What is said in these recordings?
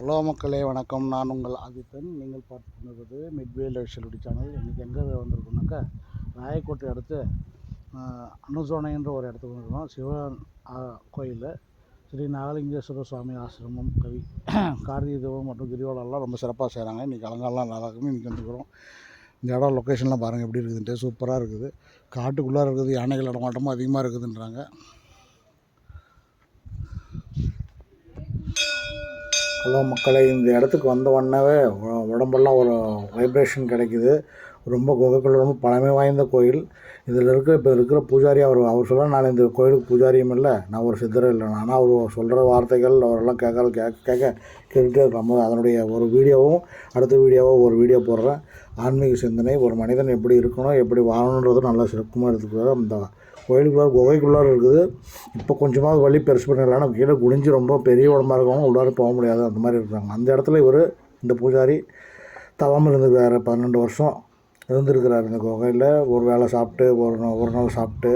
Hello மக்களே வணக்கம். நான் உங்கள் ஆதித்தன். நீங்கள் பார்த்து கொண்டிருப்பது மிட்வே லைஃப் ஸ்டைல் சேனல். இன்றைக்கி எங்கே வந்திருக்கோம்னாக்கா ராயக்கோட்டை அடுத்து அனுசோனைன்ற ஒரு இடத்துக்கு வந்துருக்கோம். சிவன் கோயில், ஸ்ரீ நாகலிங்கேஸ்வர சுவாமி ஆசிரமம், கவி கார்த்திகை தீபம் மற்றும் கிரிவலம்லாம் ரொம்ப சிறப்பாக செய்கிறாங்க. இன்றைக்கி அலங்காரம்லாம் நல்லா இருக்குன்னு இன்றைக்கி வந்துருக்கிறோம். இந்த இடம் லொக்கேஷன்லாம் பாருங்கள் எப்படி இருக்குதுன்ட்டு. சூப்பராக இருக்குது. காட்டுக்குள்ளே இருக்குது. யானைகள் நடமாட்டமும் அதிகமாக இருக்குதுன்றாங்க. ஹலோ மக்களே, இந்த இடத்துக்கு வந்த உடனேவே உடம்பெல்லாம் ஒரு வைப்ரேஷன் கிடைக்குது. ரொம்ப குகைக்குள்ள ரொம்ப பழமை வாய்ந்த கோயில். இதில் இப்போ இருக்கிற பூஜாரி அவர் சொல்ல, நான் இந்த கோயிலுக்கு பூஜாரியும் இல்லை, நான் ஒரு சித்தரும் இல்லை. ஆனால் அவர் சொல்கிற வார்த்தைகள் அவரெல்லாம் கேட்டுகிட்டே இருக்கலாம். அதனுடைய ஒரு வீடியோவும் அடுத்த ஒரு வீடியோ போடுறேன். ஆன்மீக சிந்தனை, ஒரு மனிதன் எப்படி இருக்கணும், எப்படி வாழணுன்றது நல்லா சிறப்புமாக எடுத்துக்கிறார். அந்த குகைக்குள்ளார இருக்குது. இப்போ கொஞ்சமாவது வழி பெருசு பண்ணிடலாம். கீழே குடிஞ்சு ரொம்ப பெரிய உடம்பாக இருக்கவங்க உள்ளார போக முடியாது, அந்த மாதிரி இருக்காங்க. அந்த இடத்துல இந்த பூஜாரி தவம் இருந்துருக்காரு. 12 வருஷம் இருந்திருக்கிறார் இந்த குகையில். ஒரு வேளை சாப்பிட்டு, ஒரு நாள் சாப்பிட்டு,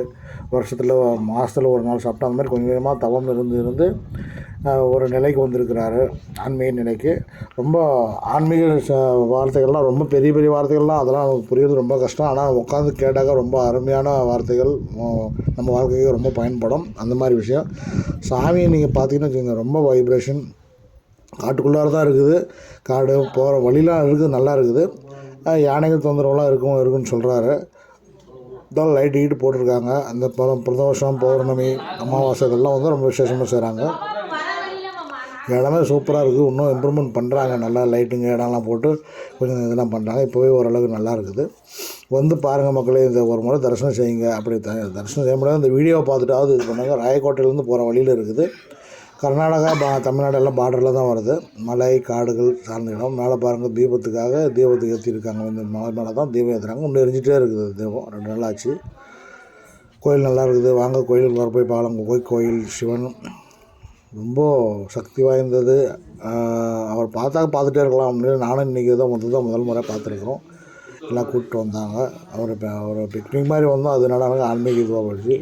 மாதத்தில் ஒரு நாள் சாப்பிட்டு, அந்த மாதிரி கொஞ்சம் கொஞ்சமாக தவம் இருந்து ஒரு நிலைக்கு வந்திருக்கிறாரு, ஆன்மீக நிலைக்கு. ரொம்ப ஆன்மீக வார்த்தைகள்லாம் ரொம்ப பெரிய பெரிய வார்த்தைகள்லாம் அதெல்லாம் நமக்கு புரியுறது ரொம்ப கஷ்டம். ஆனால் உட்காந்து கேட்டாக்க ரொம்ப அருமையான வார்த்தைகள் நம்ம வாழ்க்கைக்கு ரொம்ப பயன்படும். அந்த மாதிரி விஷயம். சாமியை நீங்கள் பார்த்தீங்கன்னு வச்சுக்கோங்க, ரொம்ப வைப்ரேஷன். காட்டுக்குள்ளார தான் இருக்குது. காடு போகிற வழிலாம் இருக்குது, நல்லா இருக்குது. யானைகள் தொந்தரவுலாம் இருக்குன்னு சொல்கிறாரு. இதான் லைட் ஹீட்டு போட்டிருக்காங்க. அந்த பிரதோஷம், பௌர்ணமி, அமாவாசை இதெல்லாம் ரொம்ப விசேஷமாக செய்கிறாங்க. இடமே சூப்பராக இருக்குது. இன்னும் இம்ப்ரூவ்மெண்ட் பண்ணுறாங்க. நல்லா லைட்டுங்க இடம்லாம் போட்டு கொஞ்சம் இதெல்லாம் பண்ணுறாங்க. இப்போவே ஓரளவுக்கு நல்லா இருக்குது. வந்து பாருங்கள் மக்களே, இந்த ஒரு முறை தரிசனம் செய்யுங்க. அப்படி தரிசனம் செய்ய முடியாது, இந்த வீடியோவை பார்த்துட்டாவது இது பண்ணுங்கள். ராயக்கோட்டையிலேருந்து போகிற வழியில் இருக்குது. கர்நாடகா தமிழ்நாடு எல்லாம் பார்டரில் தான் வருது. மலை காடுகள் சார்ந்த இடம். மேலே பாருங்கள், தீபத்துக்கு ஏற்றிருக்காங்க. இந்த மலை மேலே தான் தீபம் ஏற்றுறாங்க. இன்னும் எரிஞ்சிட்டே இருக்குது தீபம். 2 நாள் ஆச்சு. கோயில் நல்லா இருக்குது. வாங்க கோயிலுக்கு வர போய் பார்க்கலாம். கோயில் சிவன் ரொம்ப சக்தி வாய்ந்தது. அவர் பார்த்துட்டே இருக்கலாம் அப்படின்னு நானும் இன்றைக்கி தான் முதல் முறை பார்த்துருக்குறோம். எல்லாம் கூப்பிட்டு வந்தாங்க. அவர் பிக்னிக் மாதிரி வந்தோம். அதனால ஆன்மீக இதுவாக போயிடுச்சு.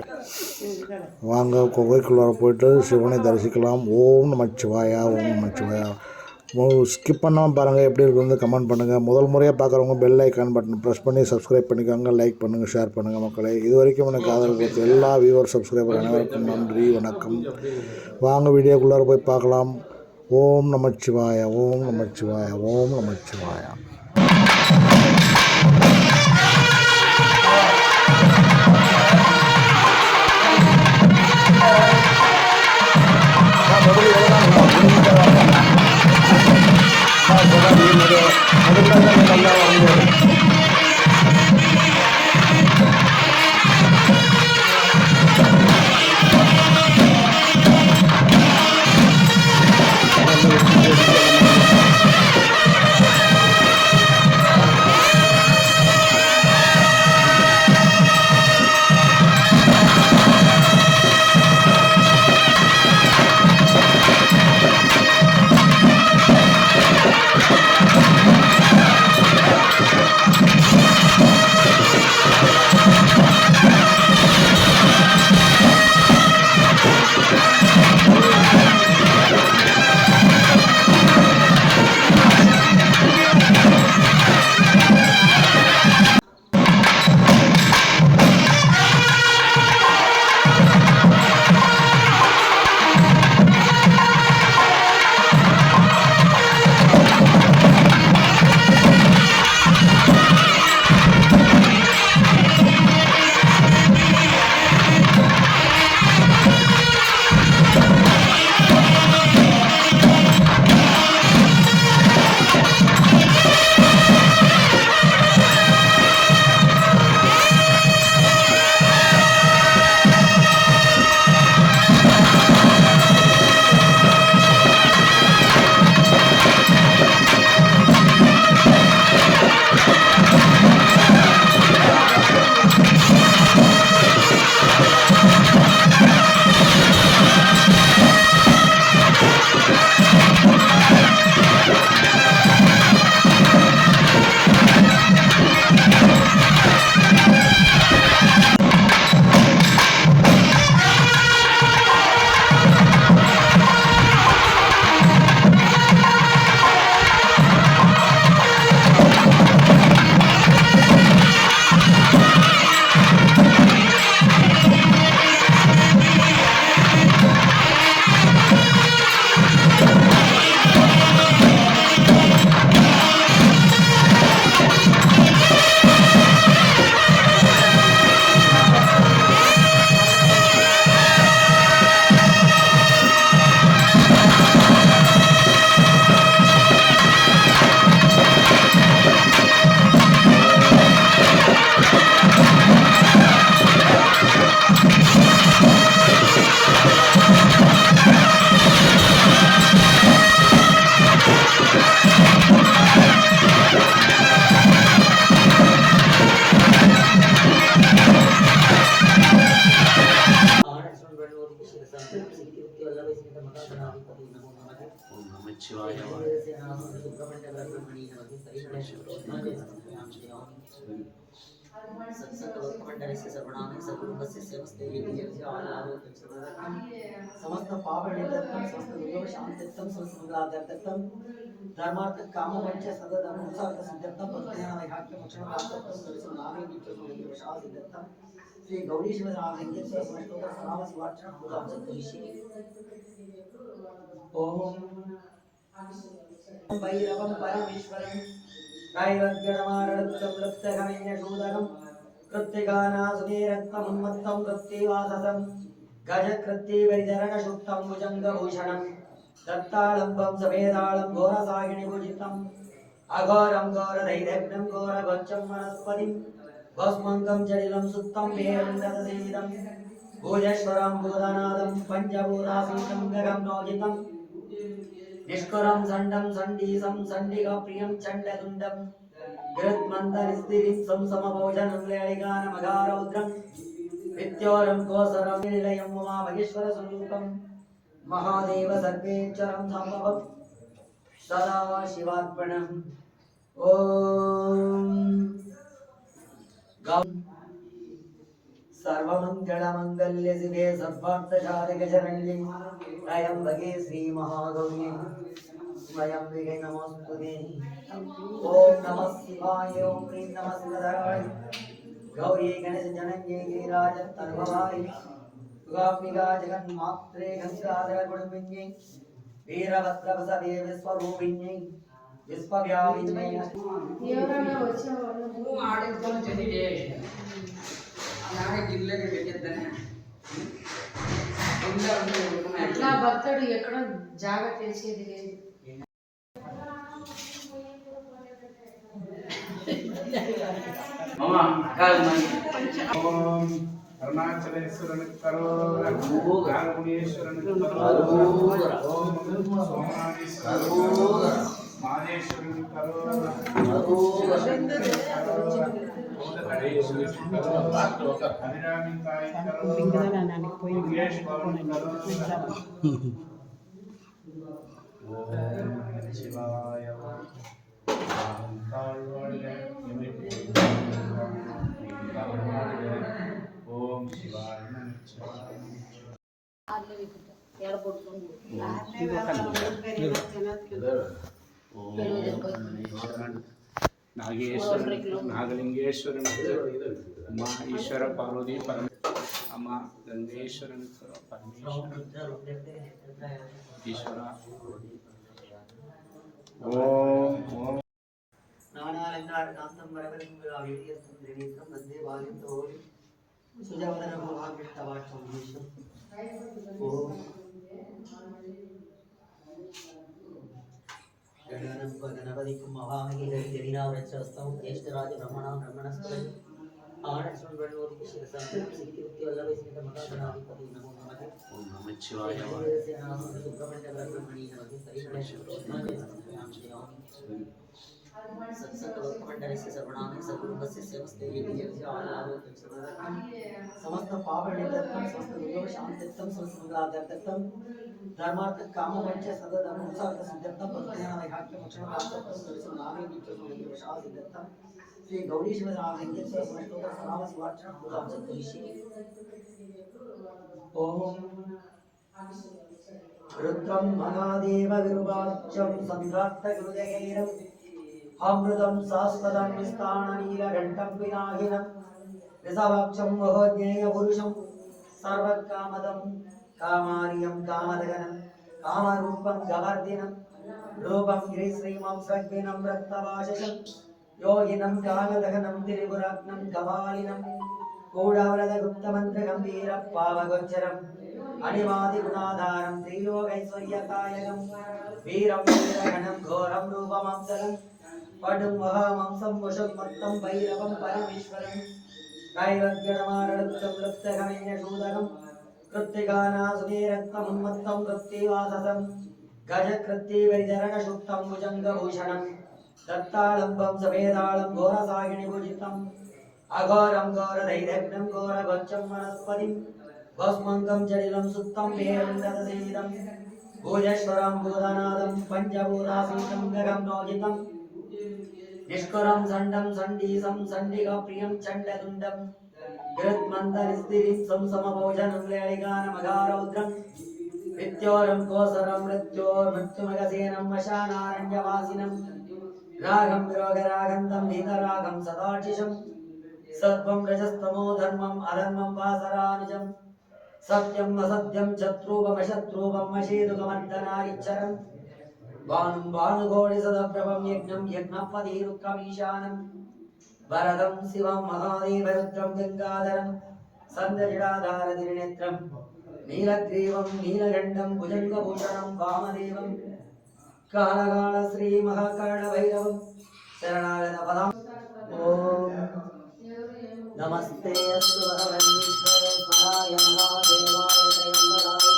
வாங்க குகைக்குள்ளார போயிட்டு சிவனை தரிசிக்கலாம். ஓம் நமச்சிவாயா, ஓம் நமச்சிவாயா. ஸ்கிப் பண்ணாமல் பாருங்கள். எப்படி இருக்குன்னு கமெண்ட் பண்ணுங்கள். முதல் முறையாக பார்க்குறவங்க பெல் ஐக்கான் பட்டன் ப்ரெஸ் பண்ணி சப்ஸ்கிரைப் பண்ணிக்கோங்க. லைக் பண்ணுங்கள், ஷேர் பண்ணுங்கள். மக்களே, இது வரைக்கும் எனக்கு ஆதரவு கொடுத்த எல்லா வியூவர் சப்ஸ்கிரைபர் அனைவருக்கும் நன்றி, வணக்கம். வாங்க வீடியோக்குள்ளார போய் பார்க்கலாம். ஓம் நமச்சிவாயா, ஓம் நமச்சிவாயா, ஓம் நமச்சிவாயா. ओम नमः शिवाय सत्संगलोकमंडलस्य सर्वनामे सर्वरूपस्य सेवस्ते यज्ञस्य आलारोक्यं सर्वदत्तं समस्त पापनिर्दत्तं समस्त दुर्गम शांतित्तं समस्त मंगलादत्तं धर्मार्थ काम मोक्ष सदधर्मसार्थ सिद्धत्तं प्रत्ययानैकाक्य मोक्षं प्राप्तत्तं दर्शन नामे नित्यं शासिद्धत्तं श्री गौरी शिवनामलिंगे समस्तोत्र सनाम शिवार्चना पूजा चतुर्दशी ओम भैरवं परमेश्वरं दैवज्ञमारडत्तं लप्तगमन्यशूदकं कृत्तिकानासुमेरत्तमन्मत्तं कृत्तिवाससं गजकृत्तिवरिधरणशुक्तं भुजङ्गभूषणं दत्तालम्बं समेदालं घोरसागिणिपूजितम् अघोरं घोरदैर्यज्ञं घोरगोच्चं वनस्पतिं भस्मङ्गं जटिलं सुप्तं वेदं भूजेश्वरं भूतनादं पञ्चभूतासीतं गगं नोजितं निष्करं संडं संडीसं संडिकाप्रियं चण्डदुण्डं गृत्मन्तनिस्तिरिं संसमभोजनं लेळिगानमगारौद्रं विद्योरं कोसरं निलयं उमामहेश्वरस्वरूपं महादेव सर्वेश्वरं सम्भवं सदा शिवार्पणम् ॐ सर्वमंगलमंगल्य शिवे सर्वार्थसाधिके शरण्ये त्र्यंबके श्रीमहागौरी त्र्यंबके नमोस्तुते ओम नमः शिवाय ओम ह्रीं नमः शिवाय गौरी गणेश जनन्ये गिरिराज तन्महाय दुर्गांबिका जगन्मात्रे गंगाधर गुणविन्ये वीरभद्रवसवे विश्वरूपिण्ये विश्वव्यापिन्ये ఎవరైనా వచ్చేవాళ్ళు ఆడేసుకొని చదివే అలాగే గిల్లకి పెట్టేద్దానే అట్లా భక్తుడు ఎక్కడ జాగ తెలిసేది లేదు. ఓం అరుణాచలేశ్వరుని కరోర నాగమునీశ్వరుని కరోర ఓం సోమనాథేశ్వరుని మాదేశ్వరుని కరోర అభిరామితాయి కరోర లింగేశ్వరుని కరోర ఓం శివాయ ఓం శివాయ నాగేశ్వరుని నాగలింగేశ్వరుని మా ఈశ్వర పార్వతీ పరమ అమ్మ గంగేశ్వరుని పరమేశ్వర ఈశ్వర ఓం ఓం नानालंकारकांतं वरवरं त्रिनेत्रं वन्दे बालिं तोहि सुजवदनं महाकृष्टवाक्यं विष्णु ओम गणपतिं महामहि देवीनावरचस्तौ ज्येष्ठराज ब्रह्मणां ब्रह्मणस्पति आनश्रवण ब्रह्मोदि शिरसां सिद्धिवल्लभे सीतमहागणाधिपति नमो नमः ओम नमः शिवाय सुब्रह्मण्य ब्रह्मणि नमः सत्संगलोकमंडलस्य सर्वनामे सर्वरूपस्य सेवस्ते यज्ञस्य आलारोक्यं सर्वदत्तं समस्त पापनिर्दत्तं समस्त दुर्गम शांतित्तं समस्त मंगलादत्तं धर्मार्थ काम मोक्ष सदधर्मसार्थ सिद्धत्तं प्रत्ययानैकाक्य मोक्षं प्राप्तत्तं दर्शन नामे नित्यं शासिद्धत्तं श्री गौरी शिवनामलिंगे समस्तोत्र सनाम शिवार्चना पूजा चतुर्दशी ओम रुद्रं महादेव विरूपाक्षं सम्राट् गुरुजगैरं अमृतं शाश्वतं निस्ताननीलकण्ठं विनाशिनं ऋषभाक्षं महोज्ञेयपुरुषं सर्वकामदं कामार्यं कामदगनं कामरूपं गवर्धिनं रूपं गिरिश्रीमं सद्विनं रक्तवाशसं योगिनं कामदगनं त्रिपुराग्नं कपालिनं गूढव्रतगुप्तमन्त्रगम्भीरपावगोचरम् अनिमादिगुणाधारं त्रिलोकैश्वर्यकायकं वीरं वीरगणं घोरं रूपमंसलं पडुं महामंसं वशुमत्तं भैरवं परमेश्वरं दैवज्ञमारडत्तं लप्तगमन्यशूदकं कृत्तिकानासुमेरत्तमन्मत्तं कृत्तिवाससं गजकृत्तिवरिधरणशुक्तं भुजङ्गभूषणं दत्तालम्बं समेदालं घोरसागिणिपूजितम् अघोरं घोरदैर्यज्ञं घोरगोच्चं वनस्पतिं भस्मङ्गं जटिलं सुप्तं वेदं भूजेश्वरं भूतनादं पञ्चभूतासीनं गगं नोजितं निष्करं सण्डं सण्डीसं सण्डिकप्रियं चण्डदुण्डं गृत्मन्तनिस्तिरिं संसमभोजनं लेळिगानमघारौद्रं मृत्योरं कोसरं मृत्युमगसेनं वशानारण्यवासिनं रागं रोगरागन्तं नीतरागं सदाशिषं सत्वं रजस्तमो धर्मम् अधर्मं वासरानुजं सत्यम् असत्यं शत्रूपमशत्रूपम् अशीतुकमर्दनारिच्चरम् भानुं भानुकोटिसदप्रभं यज्ञं यज्ञपतिरुद्रमीशानं वरदं शिवं महादेवरुद्रं गङ्गाधरं सन्दजडाधारतिर्नेत्रं नीलग्रीवं नीलगण्डं भुजङ्गभूषणं वामदेवं कालकालश्रीमहाकालभैरवं शरणागतपदम् ॐ नमस्ते अस्तु भगवन्नीश्वरेश्वराय महादेवाय त्रयम्बकाय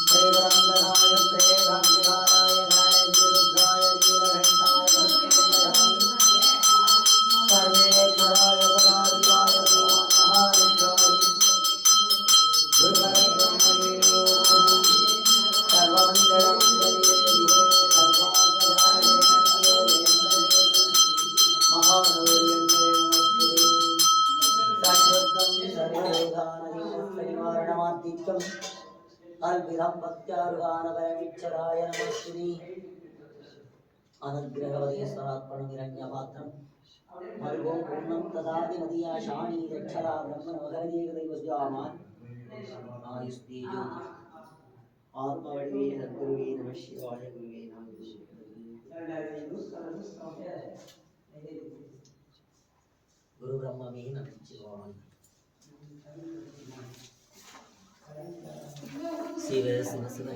त्रैवरन्दनाय त्रैभाग्यकाराय गायत्रीरुद्राय नीलकण्ठाय सर्वेश्वराय सदाशिवाय महारुद्राय दुर्गणब्रह्मणे सर्वमङ्गलं दरिद्रे सर्वार्थदायिने महागौर्यं सर्वोत्तम अल्पिदं भक्त्यारुगानपरमिच्छराय नमस्ते अनुग्रहवदेश्वरात्मनिरञ्जपात्रं मरुगो पूर्णं तदादिमदीया शाणी रक्षरा ब्रह्मणमकरदेवदैवस्यामान् आयुस्तेजो आत्मवडिवे सद्गुरुवे नमः शिवाय गुरुवे नमः गुरु ब्रह्म में नमः शिवाय शिव शिव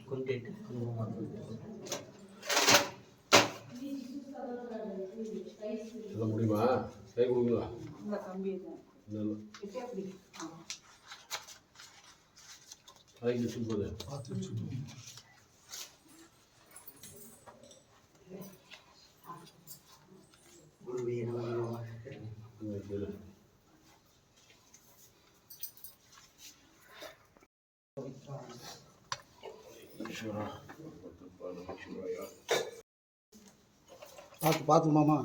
कंटेंट சொல்ல முடியுமா கை கொடுங்களா கைக்கு சொல்லுது गुरुवे नमः பார்த்து மாமா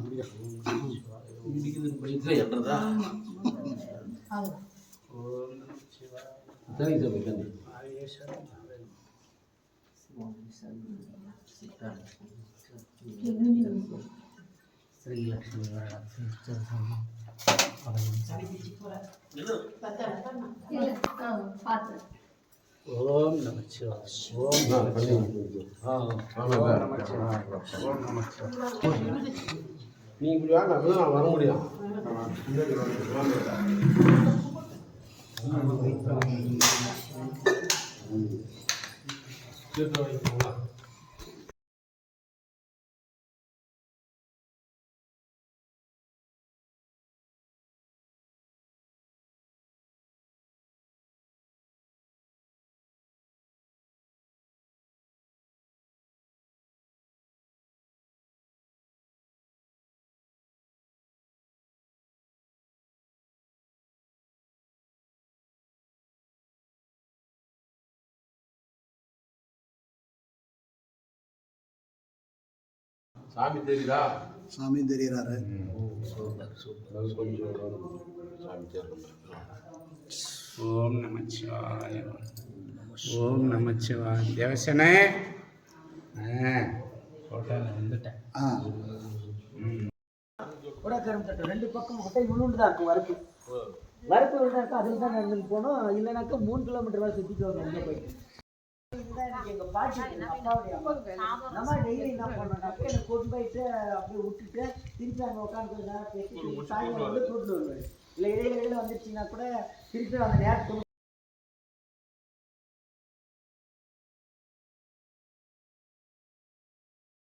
இடிக்குது என்றதா சரி சரி கண்டி श्री लक्ष्मी ओम नमः शिवाय ओम நீ இப்படி வாங்க அப்பதான் வர முடியும் சாமி தெரியுதா சாமி தெரியுறாரு கொஞ்சம் சாமி தெரியல ஓம் நமச்சிவாய ஓம் நமச்சிவாய தேவசனே ஹோட்டலில் வந்துட்டேன் உடக்கரம் தட்டு ரெண்டு பக்கம் முட்டை முள்ளுண்டு தான் இருக்கும் வறுப்பு வறுப்பு விழுந்தா இருக்கும் அதில் தான் நடந்துட்டு போகணும் இல்லைனாக்கா 3 கிலோமீட்டர் வரை சுற்றிட்டு வரணும் எங்கே போயிட்டு எங்கள் பாட்டி அப்பாவுடைய நம்ம டெய்லி என்ன பண்ணோம்னாக்கா என்னை கொண்டு போயிட்டு அப்படியே விட்டுட்டு திருப்பி அங்கே உட்காந்து கொஞ்ச நேரம் பேசிட்டு சாயங்காலம் வந்து கூப்பிட்டு வருவாரு இல்லை இடையில வந்துருச்சுன்னா கூட திருப்பி அந்த நேரத்துக்கு